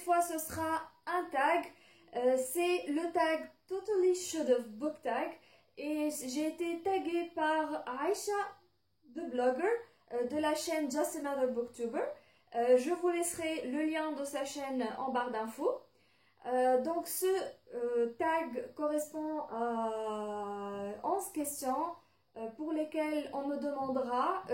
fois, ce sera un tag. C'est le tag Totally Should've Book Tag. Et j'ai été taguée par Aisha, the blogger, de la chaîne Just Another Booktuber. Je vous laisserai le lien de sa chaîne en barre d'infos. Donc ce tag correspond à 11 questions pour lesquelles on me demandera,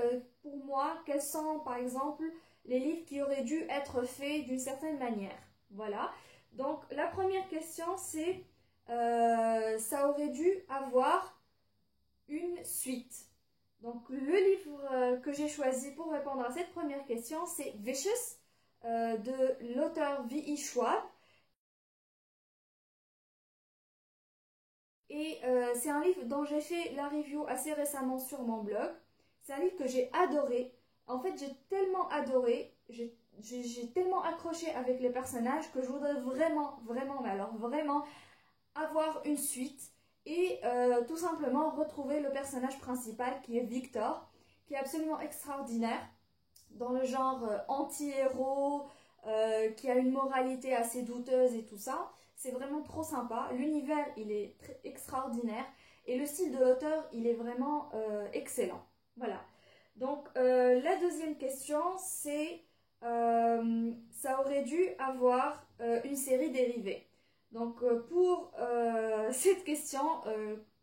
pour moi, quels sont par exemple les livres qui auraient dû être faits d'une certaine manière. Voilà. Donc la première question c'est, ça aurait dû avoir une suite. Donc le livre que j'ai choisi pour répondre à cette première question c'est Vicious de l'auteur V.E. Schwab. Et c'est un livre dont j'ai fait la review assez récemment sur mon blog. C'est un livre que j'ai adoré. En fait, j'ai tellement adoré, j'ai tellement accroché avec les personnages que je voudrais vraiment, mais alors vraiment, avoir une suite. Et tout simplement retrouver le personnage principal qui est Victor, qui est absolument extraordinaire, dans le genre anti-héros, qui a une moralité assez douteuse et tout ça. C'est vraiment trop sympa. L'univers, il est extraordinaire. Et le style de l'auteur, il est vraiment excellent. Voilà. Donc, la deuxième question, c'est ça aurait dû avoir une série dérivée. Donc, pour cette question,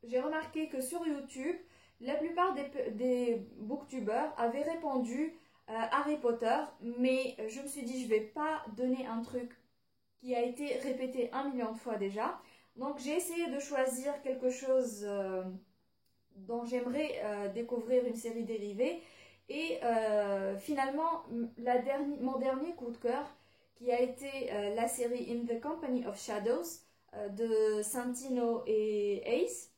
j'ai remarqué que sur YouTube, la plupart des booktubers avaient répondu Harry Potter, mais je me suis dit je vais pas donner un truc qui a été répété 1 million de fois déjà. Donc j'ai essayé de choisir quelque chose dont j'aimerais découvrir une série dérivée. Et finalement, mon dernier coup de cœur, qui a été la série In the Company of Shadows de Santino et Ace.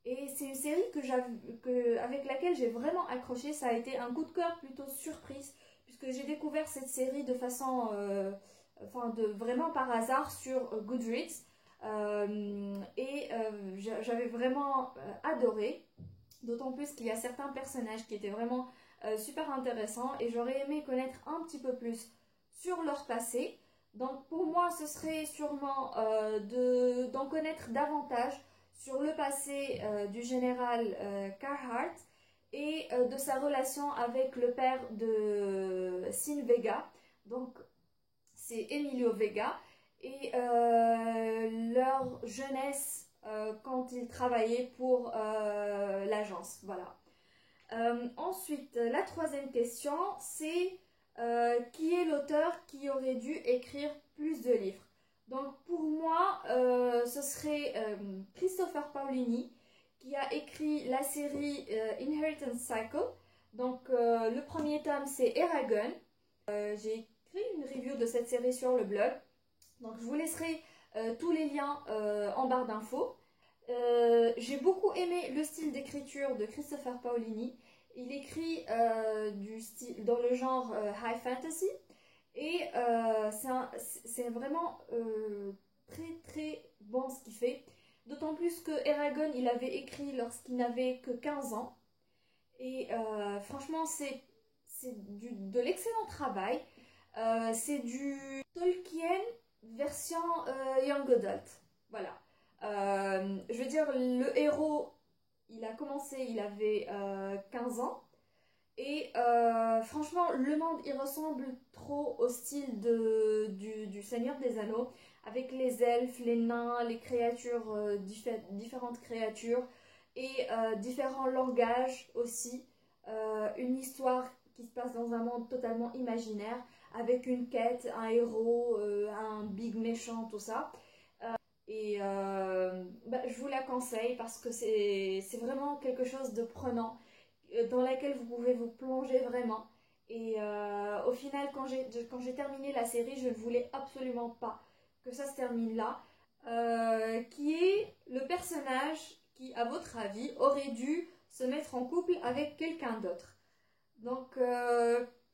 Et c'est une série avec laquelle j'ai vraiment accroché. Ça a été un coup de cœur plutôt surprise, puisque j'ai découvert cette série de façon, vraiment par hasard sur Goodreads. J'avais vraiment adoré, d'autant plus qu'il y a certains personnages qui étaient vraiment super intéressants et j'aurais aimé connaître un petit peu plus sur leur passé. Donc pour moi, ce serait sûrement d'en connaître davantage sur le passé du général Carhart et de sa relation avec le père de Sin Vega, donc c'est Emilio Vega, et leur jeunesse quand ils travaillaient pour l'agence. Voilà. Ensuite, la troisième question, c'est qui est l'auteur qui aurait dû écrire plus de livres? Donc pour moi, ce serait Christopher Paolini qui a écrit la série Inheritance Cycle. Donc le premier tome c'est Eragon. J'ai écrit une review de cette série sur le blog. Donc je vous laisserai tous les liens en barre d'infos. J'ai beaucoup aimé le style d'écriture de Christopher Paolini. Il écrit dans le genre high fantasy et c'est vraiment très bon ce qu'il fait. D'autant plus que Eragon, il avait écrit lorsqu'il n'avait que 15 ans. Et franchement, c'est de l'excellent travail. C'est du Tolkien version Young Adult. Voilà. Je veux dire, le héros, il a commencé, il avait 15 ans. Et franchement, le monde, il ressemble trop au style du Seigneur des Anneaux, avec les elfes, les nains, les créatures, différentes créatures, et différents langages aussi. Une histoire qui se passe dans un monde totalement imaginaire, avec une quête, un héros, un big méchant, tout ça. Je vous la conseille parce que c'est vraiment quelque chose de prenant, dans laquelle vous pouvez vous plonger vraiment. Et au final, quand j'ai terminé la série, je ne voulais absolument pas que ça se termine là. Qui est le personnage qui, à votre avis, aurait dû se mettre en couple avec quelqu'un d'autre? Donc,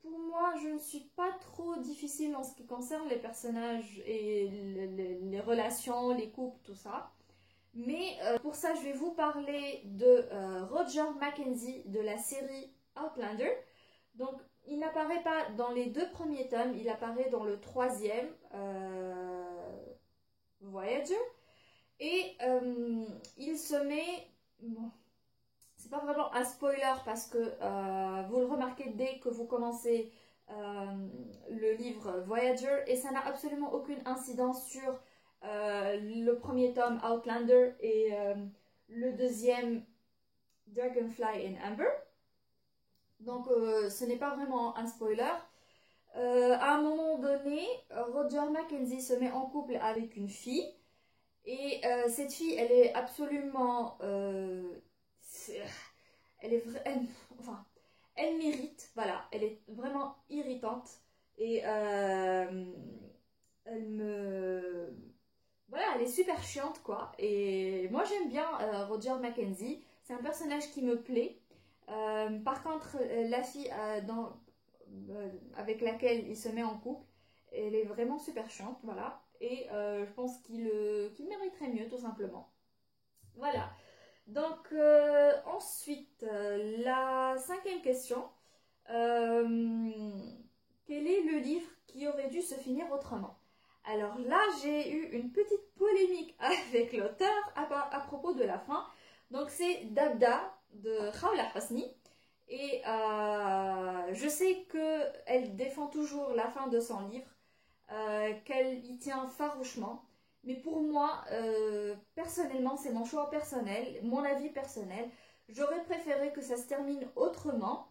pour moi, je ne suis pas trop difficile en ce qui concerne les personnages et les relations, les couples, tout ça. Mais pour ça, je vais vous parler de Roger Mackenzie de la série Outlander. Donc, il n'apparaît pas dans les 2 premiers tomes, il apparaît dans le 3e, Voyager. Et il se met... Bon, c'est pas vraiment un spoiler parce que vous le remarquez dès que vous commencez le livre Voyager, et ça n'a absolument aucune incidence sur le premier tome Outlander et le deuxième Dragonfly in Amber. Donc ce n'est pas vraiment un spoiler. À un moment donné, Roger Mackenzie se met en couple avec une fille. Et cette fille, elle est absolument... enfin, elle m'irrite, voilà. Elle est vraiment irritante. Et elle me... Voilà, elle est super chiante, quoi. Et moi, j'aime bien Roger Mackenzie. C'est un personnage qui me plaît. Par contre, la fille avec laquelle il se met en couple, elle est vraiment super chiante, voilà. Et je pense qu'il mériterait mieux, tout simplement. Voilà. Donc, ensuite, la 5e question. Quel est le livre qui aurait dû se finir autrement? Alors là, j'ai eu une petite polémique avec l'auteur à propos de la fin. Donc, c'est Dabda de Khawla Hosni. Et je sais qu'elle défend toujours la fin de son livre, qu'elle y tient farouchement. Mais pour moi, personnellement, c'est mon choix personnel, mon avis personnel. J'aurais préféré que ça se termine autrement.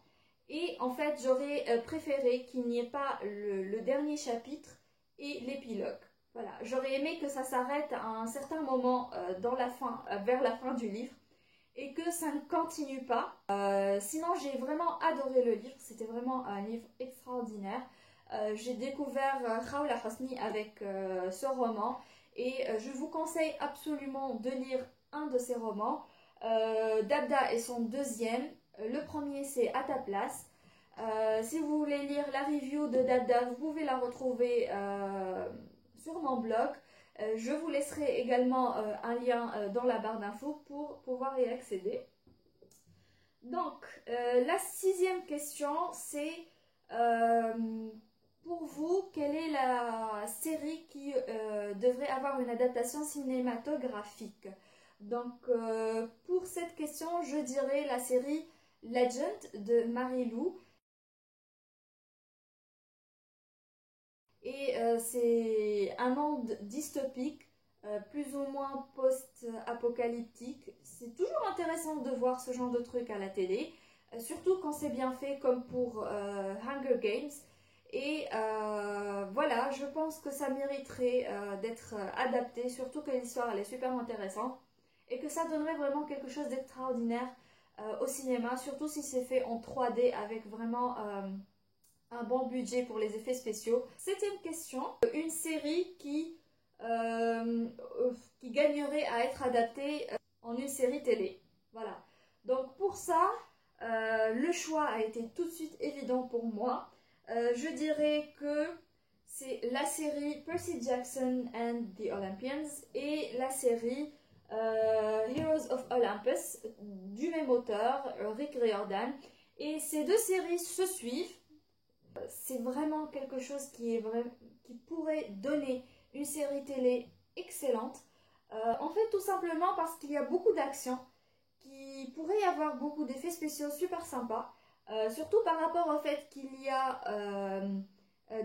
Et en fait, j'aurais préféré qu'il n'y ait pas le dernier chapitre et l'épilogue. Voilà, j'aurais aimé que ça s'arrête à un certain moment vers la fin du livre, et que ça ne continue pas. Sinon, j'ai vraiment adoré le livre. C'était vraiment un livre extraordinaire. J'ai découvert Khawla Hosni avec ce roman, et je vous conseille absolument de lire un de ses romans. Dabda est son deuxième. Le premier, c'est À ta place. Si vous voulez lire la review de Dabda, vous pouvez la retrouver sur mon blog. Je vous laisserai également un lien dans la barre d'infos pour pouvoir y accéder. Donc, la 6e question, c'est pour vous, quelle est la série qui devrait avoir une adaptation cinématographique? Donc, pour cette question, je dirais la série Legend de Marie-Lou. Et c'est un monde dystopique, plus ou moins post-apocalyptique. C'est toujours intéressant de voir ce genre de truc à la télé, surtout quand c'est bien fait comme pour Hunger Games. Et voilà, je pense que ça mériterait d'être adapté, surtout que l'histoire elle est super intéressante et que ça donnerait vraiment quelque chose d'extraordinaire au cinéma, surtout si c'est fait en 3D avec vraiment un bon budget pour les effets spéciaux. 7e question, une série qui gagnerait à être adaptée en une série télé. Voilà. Donc pour ça, le choix a été tout de suite évident pour moi. Je dirais que c'est la série Percy Jackson and the Olympians et la série Heroes of Olympus du même auteur, Rick Riordan. Et ces deux séries se suivent. C'est vraiment quelque chose qui pourrait donner une série télé excellente. En fait, tout simplement parce qu'il y a beaucoup d'action, qu'il pourrait y avoir beaucoup d'effets spéciaux super sympas. Surtout par rapport au fait qu'il y a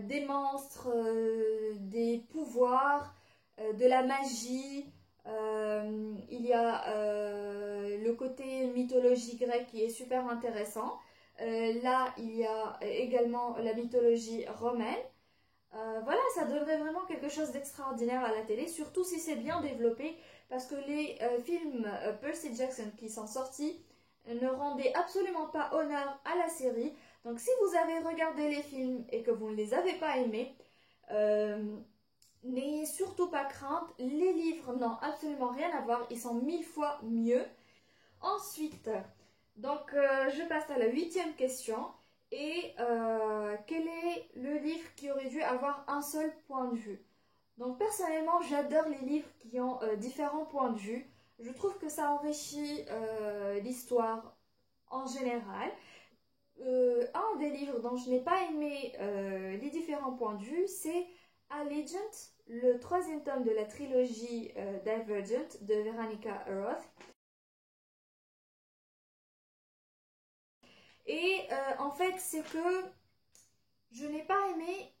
des monstres, des pouvoirs, de la magie. Il y a le côté mythologie grecque qui est super intéressant. Là, il y a également la mythologie romaine. Voilà, ça donnerait vraiment quelque chose d'extraordinaire à la télé, surtout si c'est bien développé, parce que les films Percy Jackson qui sont sortis ne rendaient absolument pas honneur à la série. Donc si vous avez regardé les films et que vous ne les avez pas aimés, n'ayez surtout pas crainte, les livres n'ont absolument rien à voir, ils sont 1000 fois mieux. Ensuite, donc je passe à la 8e question. Et quel est le livre qui aurait dû avoir un seul point de vue? Donc personnellement, j'adore les livres qui ont différents points de vue. Je trouve que ça enrichit l'histoire en général. un des livres dont je n'ai pas aimé les différents points de vue, c'est Allegiant, le troisième tome de la trilogie Divergent de Veronica Roth. Et en fait, c'est que je n'ai pas aimé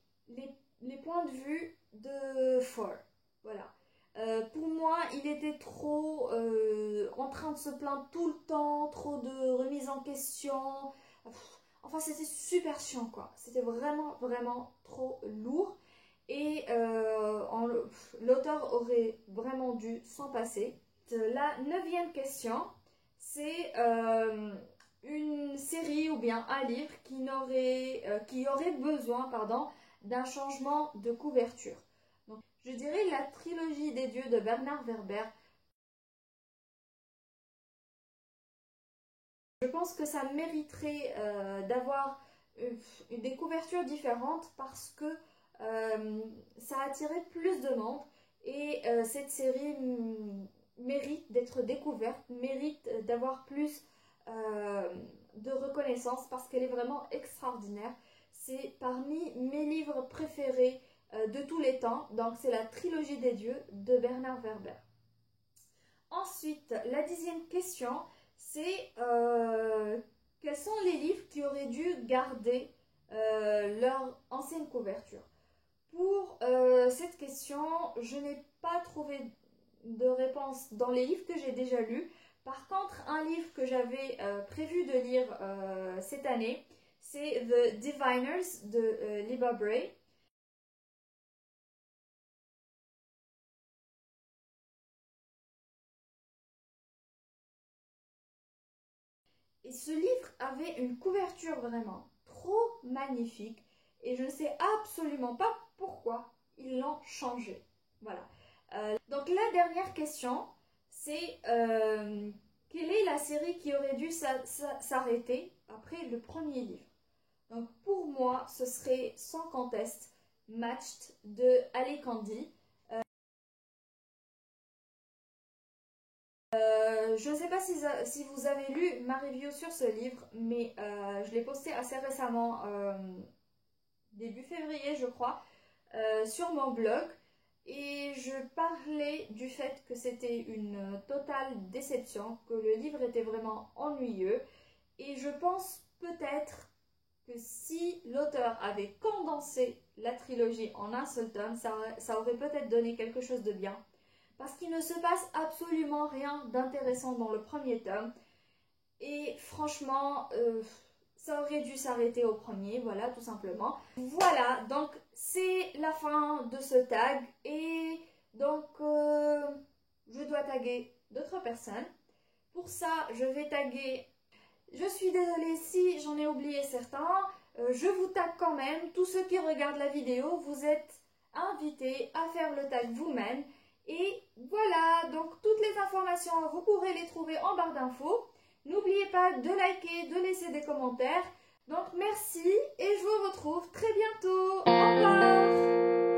les points de vue de Ford. Voilà. Pour moi, il était trop en train de se plaindre tout le temps, trop de remises en question. Enfin, c'était super chiant, quoi. C'était vraiment, vraiment trop lourd. Et l'auteur aurait vraiment dû s'en passer. La neuvième question, c'est une série ou bien un livre qui aurait besoin, pardon, d'un changement de couverture. Donc, je dirais la trilogie des dieux de Bernard Werber. Je pense que ça mériterait d'avoir des couvertures différentes parce que ça a attiré plus de monde et cette série mérite d'être découverte, mérite d'avoir plus de reconnaissance parce qu'elle est vraiment extraordinaire. C'est parmi mes livres préférés de tous les temps, donc c'est la trilogie des dieux de Bernard Werber. Ensuite, la 10e question, c'est quels sont les livres qui auraient dû garder leur ancienne couverture? Pour cette question, je n'ai pas trouvé de réponse dans les livres que j'ai déjà lus. Par contre, un livre que j'avais prévu de lire cette année, c'est The Diviners de Libba Bray. Et ce livre avait une couverture vraiment trop magnifique et je ne sais absolument pas pourquoi ils l'ont changé. Voilà. Donc la dernière question, c'est quelle est la série qui aurait dû s'arrêter après le premier livre? Donc pour moi, ce serait sans conteste Matched de Ali Kandi. Je ne sais pas si vous avez lu ma review sur ce livre, mais je l'ai posté assez récemment, début février je crois, sur mon blog. Et je parlais du fait que c'était une totale déception, que le livre était vraiment ennuyeux. Et je pense peut-être que si l'auteur avait condensé la trilogie en un seul tome, ça aurait peut-être donné quelque chose de bien. Parce qu'il ne se passe absolument rien d'intéressant dans le premier tome. Et franchement, ça aurait dû s'arrêter au premier, voilà, tout simplement. Voilà, donc c'est la fin de ce tag. Et donc, je dois taguer d'autres personnes. Pour ça, je vais taguer... Je suis désolée si j'en ai oublié certains. Je vous tag quand même. Tous ceux qui regardent la vidéo, vous êtes invités à faire le tag vous-même. Et voilà, donc toutes les informations, vous pourrez les trouver en barre d'infos. N'oubliez pas de liker, de laisser des commentaires. Donc merci et je vous retrouve très bientôt. Au revoir!